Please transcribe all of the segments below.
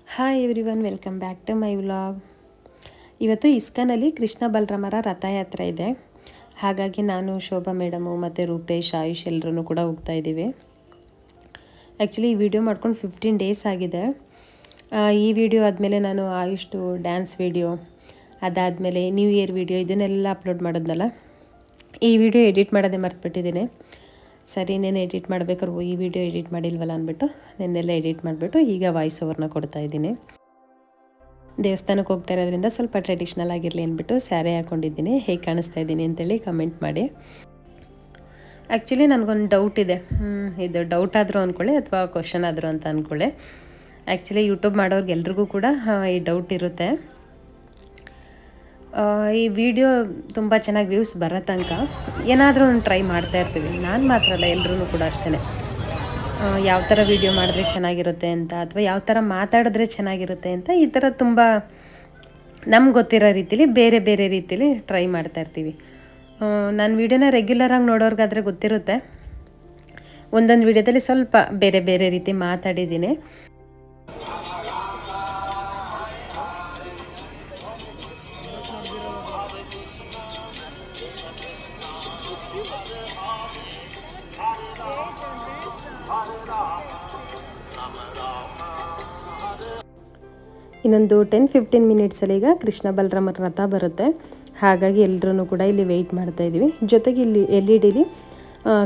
Hi everyone, welcome back to my vlog. ಇವತ್ತು ಇಸ್ಕಾನಲ್ಲಿ ಕೃಷ್ಣ ಬಲರಾಮರ ರಥಯಾತ್ರೆ ಇದೆ. ಹಾಗಾಗಿ ನಾನು, ಶೋಭಾ ಮೇಡಮು ಮತ್ತು ರೂಪೇಶ್, ಆಯುಷ್ ಎಲ್ಲರೂ ಕೂಡ ಹೋಗ್ತಾ ಇದ್ದೀವಿ. ಆ್ಯಕ್ಚುಲಿ ಈ ವಿಡಿಯೋ ಮಾಡ್ಕೊಂಡು 15 ಡೇಸ್ ಆಗಿದೆ. ಈ ವಿಡಿಯೋ ಆದಮೇಲೆ ನಾನು ಆಯುಷ್ದು ಡ್ಯಾನ್ಸ್ ವಿಡಿಯೋ, ಅದಾದಮೇಲೆ ನ್ಯೂ ಇಯರ್ ವಿಡಿಯೋ ಇದನ್ನೆಲ್ಲ ಅಪ್ಲೋಡ್ ಮಾಡೋದಲ್ಲ. ಈ ವಿಡಿಯೋ ಎಡಿಟ್ ಮಾಡೋದೇ ಮರ್ತುಬಿಟ್ಟಿದ್ದೀನಿ. ಸರಿ, నేను ಎಡಿಟ್ ಮಾಡಬೇಕಾದ್ರೆ ಈ ವಿಡಿಯೋ ಎಡಿಟ್ ಮಾಡಿಲ್ವಲ್ಲ ಅಂದ್ಬಿಟ್ಟು ನೆನ್ನೆಲ್ಲ ಎಡಿಟ್ ಮಾಡಿಬಿಟ್ಟು ಈಗ ವಾಯ್ಸ್ ಓವರ್ನ ಕೊಡ್ತಾಯಿದ್ದೀನಿ. ದೇವಸ್ಥಾನಕ್ಕೆ ಹೋಗ್ತಾ ಇರೋದ್ರಿಂದ ಸ್ವಲ್ಪ ಟ್ರೆಡಿಷ್ನಲ್ ಆಗಿರಲಿ ಅಂದ್ಬಿಟ್ಟು ಸ್ಯಾರಿ ಹಾಕ್ಕೊಂಡಿದ್ದೀನಿ. ಹೇಗೆ ಕಾಣಿಸ್ತಾ ಇದ್ದೀನಿ ಅಂತೇಳಿ ಕಮೆಂಟ್ ಮಾಡಿ. ಆ್ಯಕ್ಚುಲಿ ನನಗೊಂದು ಡೌಟ್ ಇದೆ. ಇದು ಡೌಟ್ ಆದರೂ ಅಂದ್ಕೊಳ್ಳಿ ಅಥವಾ ಕ್ವಶನ್ ಆದರೂ ಅಂತ ಅಂದ್ಕೊಳ್ಳಿ. ಆ್ಯಕ್ಚುಲಿ ಯೂಟ್ಯೂಬ್ ಮಾಡೋರ್ಗೆ ಎಲ್ರಿಗೂ ಕೂಡ ಈ ಡೌಟ್ ಇರುತ್ತೆ. ಈ ವಿಡಿಯೋ ತುಂಬ ಚೆನ್ನಾಗಿ ವ್ಯೂಸ್ ಬರೋ ತನಕ ಏನಾದರೂ ಒಂದು ಟ್ರೈ ಮಾಡ್ತಾ ಇರ್ತೀವಿ. ನಾನು ಮಾತ್ರ ಅಲ್ಲ, ಎಲ್ಲರೂ ಕೂಡ ಅಷ್ಟೇ. ಯಾವ ಥರ ವೀಡಿಯೋ ಮಾಡಿದ್ರೆ ಚೆನ್ನಾಗಿರುತ್ತೆ ಅಂತ, ಅಥವಾ ಯಾವ ಥರ ಮಾತಾಡಿದ್ರೆ ಚೆನ್ನಾಗಿರುತ್ತೆ ಅಂತ, ಈ ಥರ ತುಂಬ ನಮ್ಗೆ ಗೊತ್ತಿರೋ ರೀತಿಲಿ ಬೇರೆ ಬೇರೆ ರೀತಿಲಿ ಟ್ರೈ ಮಾಡ್ತಾ ಇರ್ತೀವಿ. ನನ್ನ ವೀಡಿಯೋನ ರೆಗ್ಯುಲರಾಗಿ ನೋಡೋರ್ಗಾದರೆ ಗೊತ್ತಿರುತ್ತೆ. ಒಂದೊಂದು ವೀಡಿಯೋದಲ್ಲಿ ಸ್ವಲ್ಪ ಬೇರೆ ಬೇರೆ ರೀತಿ ಮಾತಾಡಿದ್ದೀನಿ. ಇನ್ನೊಂದು 10-15 ಮಿನಿಟ್ಸಲ್ಲಿ ಈಗ ಕೃಷ್ಣ ಬಲರಾಮರ ರಥ ಬರುತ್ತೆ. ಹಾಗಾಗಿ ಎಲ್ಲರೂ ಕೂಡ ಇಲ್ಲಿ ವೆಯ್ಟ್ ಮಾಡ್ತಾಯಿದ್ವಿ. ಜೊತೆಗೆ ಇಲ್ಲಿ LED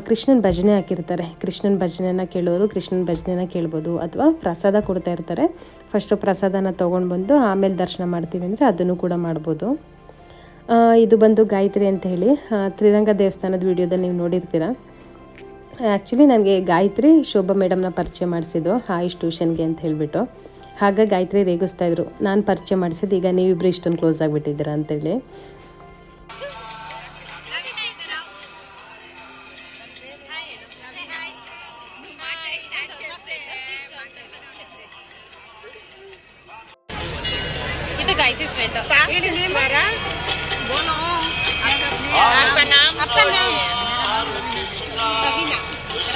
ಕೃಷ್ಣನ ಭಜನೆ ಹಾಕಿರ್ತಾರೆ. ಕೃಷ್ಣನ ಭಜನೆನ ಕೇಳೋರು ಕೃಷ್ಣನ ಭಜನೆನ ಕೇಳ್ಬೋದು, ಅಥವಾ ಪ್ರಸಾದ ಕೊಡ್ತಾ ಇರ್ತಾರೆ. ಫಸ್ಟು ಪ್ರಸಾದನ ತೊಗೊಂಡು ಬಂದು ಆಮೇಲೆ ದರ್ಶನ ಮಾಡ್ತೀವಿ ಅಂದರೆ ಅದನ್ನು ಕೂಡ ಮಾಡ್ಬೋದು. ಇದು ಬಂದು ಗಾಯತ್ರಿ ಅಂತ ಹೇಳಿ ತ್ರಿರಂಗ ದೇವಸ್ಥಾನದ ವೀಡಿಯೋದಲ್ಲಿ ನೀವು ನೋಡಿರ್ತೀರ. ಆ್ಯಕ್ಚುಲಿ ನನಗೆ ಗಾಯತ್ರಿ ಶೋಭಾ ಮೇಡಮ್ನ ಪರಿಚಯ ಮಾಡಿಸಿದ್ದು ಆಯುಷ್ ಟ್ಯೂಷನ್ಗೆ ಅಂತ ಹೇಳಿಬಿಟ್ಟು. ಹಾಗಾಗಿ ಗಾಯತ್ರಿ ರೇಗಿಸ್ತಾಯಿದ್ರು, ನಾನು ಪರಿಚಯ ಮಾಡಿಸಿದ್ದು ಈಗ ನೀವಿಬ್ಬರು ಇಷ್ಟೊಂದು ಕ್ಲೋಸ್ ಆಗಿಬಿಟ್ಟಿದ್ದೀರಾ ಅಂತೇಳಿ. ಇದು ಗಾಯತ್ರಿ ಫ್ರೆಂಡ್.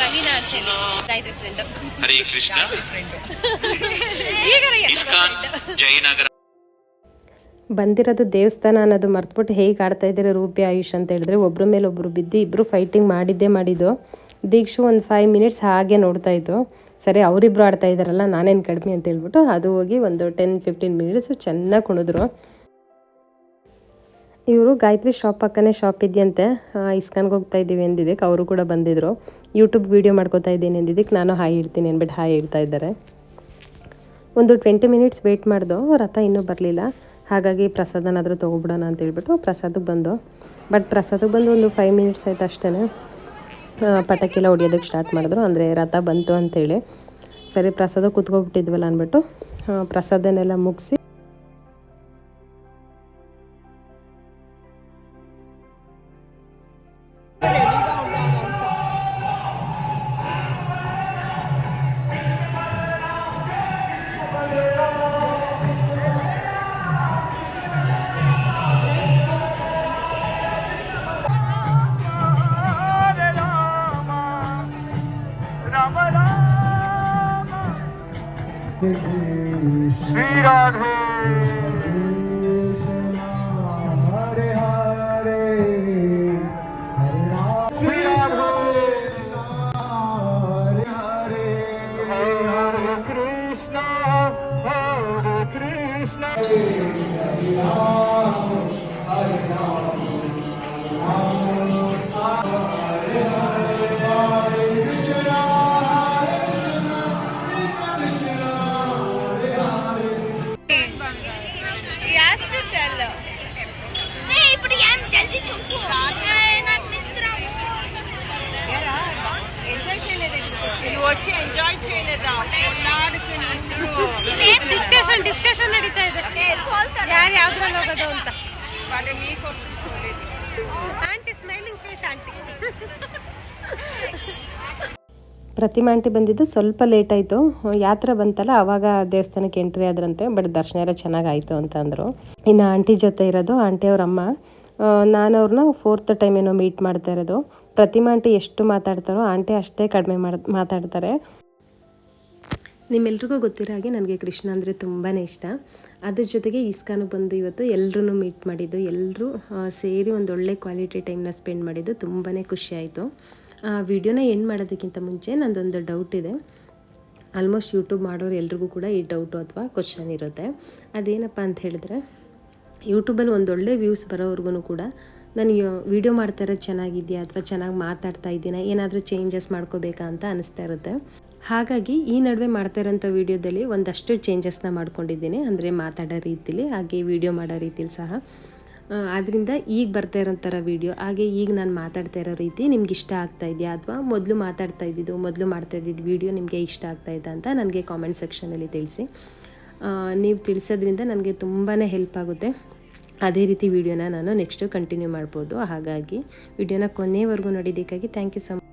ರವೀನಾ ಅಂತ ಹೇಳಿ ಗಾಯತ್ರಿ ಫ್ರೆಂಡ್. ಹರೇ ಕೃಷ್ಣ. ಇಸ್ಕಾನ್ ಜಯನಗರ ಬಂದಿರೋದು ದೇವಸ್ಥಾನ ಅನ್ನೋದು ಮರ್ತ್ಬಿಟ್ಟು ಹೇಗೆ ಆಡ್ತಾ ಇದ್ದಾರೆ ರೂಪಿ ಆಯುಷ್ ಅಂತ ಹೇಳಿದ್ರೆ, ಒಬ್ಬರ ಮೇಲೆ ಒಬ್ಬರು ಬಿದ್ದು ಇಬ್ಬರು ಫೈಟಿಂಗ್ ಮಾಡಿದ್ದು. ದೀಕ್ಷು ಒಂದು 5 ಮಿನಿಟ್ಸ್ ಹಾಗೆ ನೋಡ್ತಾ ಇತ್ತು. ಸರಿ, ಅವರಿಬ್ಬರು ಆಡ್ತಾ ಇದ್ದಾರಲ್ಲ, ನಾನೇನು ಕಡಿಮೆ ಅಂತ ಹೇಳ್ಬಿಟ್ಟು ಅದು ಹೋಗಿ ಒಂದು 10-15 ಮಿನಿಟ್ಸ್ ಚೆನ್ನಾಗಿ ಕುಣಿದ್ರು. ಇವರು ಗಾಯತ್ರಿ ಶಾಪ್ ಪಕ್ಕನೇ ಶಾಪ್ ಇದೆಯಂತೆ. ಇಸ್ಕಾನ್ಗೆ ಹೋಗ್ತಾ ಇದ್ದೀವಿ ಅಂದಿದ್ದಕ್ಕೆ ಅವರು ಕೂಡ ಬಂದಿದ್ದರು. ಯೂಟ್ಯೂಬ್ ವೀಡಿಯೋ ಮಾಡ್ಕೋತಾ ಇದ್ದೀನಿ ಅಂದಿದ್ದಕ್ಕೆ ನಾನು ಹಾಯ್ ಇಡ್ತೀನಿ ಅಂದ್ಬಿಟ್ಟು ಹಾಯ್ ಹೇಳ್ತಾ ಇದ್ದಾರೆ. ಒಂದು 20 ಮಿನಿಟ್ಸ್ ವೆಯ್ಟ್ ಮಾಡ್ದು, ರಥ ಇನ್ನೂ ಬರಲಿಲ್ಲ. ಹಾಗಾಗಿ ಪ್ರಸಾದನಾದರೂ ತೊಗೊಬಿಡೋಣ ಅಂತ ಹೇಳ್ಬಿಟ್ಟು ಪ್ರಸಾದಕ್ಕೆ ಬಂದು. ಬಟ್ ಪ್ರಸಾದಕ್ಕೆ ಬಂದು ಒಂದು 5 ಮಿನಿಟ್ಸ್ ಆಯ್ತು ಅಷ್ಟೇ. ಪಟಾಕಿಲ್ಲ ಹೊಡಿಯೋದಕ್ಕೆ ಸ್ಟಾರ್ಟ್ ಮಾಡಿದ್ರು, ಅಂದರೆ ರಥ ಬಂತು ಅಂಥೇಳಿ. ಸರಿ, ಪ್ರಸಾದ ಕೂತ್ಕೊಬಿಟ್ಟಿದ್ವಲ್ಲ ಅಂದ್ಬಿಟ್ಟು ಪ್ರಸಾದನೆಲ್ಲ ಮುಗಿಸಿ श्री राधे हरे हरे हरे राम श्री राधे हरे हरे हरे कृष्णा हरे कृष्णा हरे राम हरे राम हरे हरे हरे कृष्णा ఇప్పుడు ఏం జల్దీ చెప్పు. నాకు నిద్ర. ఎంజాయ్ చేయలేదు, వచ్చి ఎంజాయ్ చేయలేదా? ಡಿಸ್ಕಷನ್ ನಡೀತಾ ಇದೆ. ಯಾರು ಯಾವ್ದ್ರಲ್ಲಿ ಹೋಗೋದು ಅಂತ. Aunty smiling face aunty. Pratima aunty ಬಂದಿದ್ದು ಸ್ವಲ್ಪ ಲೇಟ್ ಆಯಿತು. ಯಾತ್ರೆ ಬಂತಲ್ಲ ಆವಾಗ ದೇವಸ್ಥಾನಕ್ಕೆ ಎಂಟ್ರಿ ಆದ್ರಂತೆ. ಬಟ್ ದರ್ಶನ ಎಲ್ಲ ಚೆನ್ನಾಗಾಯಿತು ಅಂತ ಅಂದರು. ಇನ್ನು ಆಂಟಿ ಜೊತೆ ಇರೋದು ಆಂಟಿ ಅವ್ರ ಅಮ್ಮ. ನಾನು ಅವ್ರನ್ನ 4th ಟೈಮ್ ಏನೋ ಮೀಟ್ ಮಾಡ್ತಾ ಇರೋದು. ಪ್ರತಿಮಾ ಆಂಟಿ ಎಷ್ಟು ಮಾತಾಡ್ತಾರೋ ಆಂಟಿ ಅಷ್ಟೇ ಕಡಿಮೆ ಮಾತಾಡ್ತಾರೆ. ನಿಮ್ಮೆಲ್ರಿಗೂ ಗೊತ್ತಿರೋ ಹಾಗೆ ನನಗೆ ಕೃಷ್ಣ ಅಂದರೆ ತುಂಬಾ ಇಷ್ಟ. ಅದ್ರ ಜೊತೆಗೆ ಇಸ್ಕಾನ್ ಬಂದು ಇವತ್ತು ಎಲ್ಲರೂ ಮೀಟ್ ಮಾಡಿದ್ದು, ಎಲ್ಲರೂ ಸೇರಿ ಒಂದು ಒಳ್ಳೆ ಕ್ವಾಲಿಟಿ ಟೈಮ್ನ ಸ್ಪೆಂಡ್ ಮಾಡಿದ್ದು ತುಂಬಾ ಖುಷಿಯಾಯಿತು. ವಿಡಿಯೋನ ಎಂಡ್ ಮಾಡೋದಕ್ಕಿಂತ ಮುಂಚೆ ನಂದೊಂದು ಡೌಟ್ ಇದೆ. ಆಲ್ಮೋಸ್ಟ್ ಯೂಟ್ಯೂಬ್ ಮಾಡೋರು ಎಲ್ರಿಗೂ ಕೂಡ ಈ ಡೌಟು ಅಥವಾ ಕ್ವಶನ್ ಇರುತ್ತೆ. ಅದೇನಪ್ಪ ಅಂತ ಹೇಳಿದ್ರೆ, ಯೂಟ್ಯೂಬಲ್ಲಿ ಒಂದೊಳ್ಳೆ ವ್ಯೂಸ್ ಬರೋವರೆಗೂ ಕೂಡ ನಾನು ವಿಡಿಯೋ ಮಾಡ್ತಾ ಇರೋದು ಚೆನ್ನಾಗಿದೆಯಾ ಅಥವಾ ಚೆನ್ನಾಗಿ ಮಾತಾಡ್ತಾ ಇದ್ದೀನ, ಏನಾದರೂ ಚೇಂಜಸ್ ಮಾಡ್ಕೋಬೇಕಾ ಅಂತ ಅನಿಸ್ತಾ ಇರುತ್ತೆ. ಹಾಗಾಗಿ ಈ ನಡುವೆ ಮಾಡ್ತಾ ಇರೋಂಥ ವೀಡಿಯೋದಲ್ಲಿ ಒಂದಷ್ಟು ಚೇಂಜಸ್ನ ಮಾಡ್ಕೊಂಡಿದ್ದೀನಿ, ಅಂದರೆ ಮಾತಾಡೋ ರೀತಿಲಿ ಹಾಗೆ ವಿಡಿಯೋ ಮಾಡೋ ರೀತಿಲಿ ಸಹ. ಆದ್ದರಿಂದ ಈಗ ಬರ್ತಾ ಇರೋಂಥರ ವೀಡಿಯೋ ಹಾಗೆ ಈಗ ನಾನು ಮಾತಾಡ್ತಾ ಇರೋ ರೀತಿ ನಿಮ್ಗೆ ಇಷ್ಟ ಆಗ್ತಾ ಇದೆಯಾ, ಅಥವಾ ಮೊದಲು ಮಾಡ್ತಾ ಇದ್ದಿದ್ದು ವೀಡಿಯೋ ನಿಮಗೆ ಇಷ್ಟ ಆಗ್ತಾ ಇದೆ ಅಂತ ನನಗೆ ಕಾಮೆಂಟ್ ಸೆಕ್ಷನಲ್ಲಿ ತಿಳಿಸಿ. ನೀವು ತಿಳಿಸೋದ್ರಿಂದ ನನಗೆ ತುಂಬಾ ಹೆಲ್ಪ್ ಆಗುತ್ತೆ. ಅದೇ ರೀತಿ ವೀಡಿಯೋನ ನಾನು ನೆಕ್ಸ್ಟು ಕಂಟಿನ್ಯೂ ಮಾಡ್ಬೋದು. ಹಾಗಾಗಿ ವಿಡಿಯೋನ ಕೊನೆವರೆಗೂ ನೋಡಿದ್ದಕ್ಕಾಗಿ ಥ್ಯಾಂಕ್ ಯು ಸೊ ಮಚ್.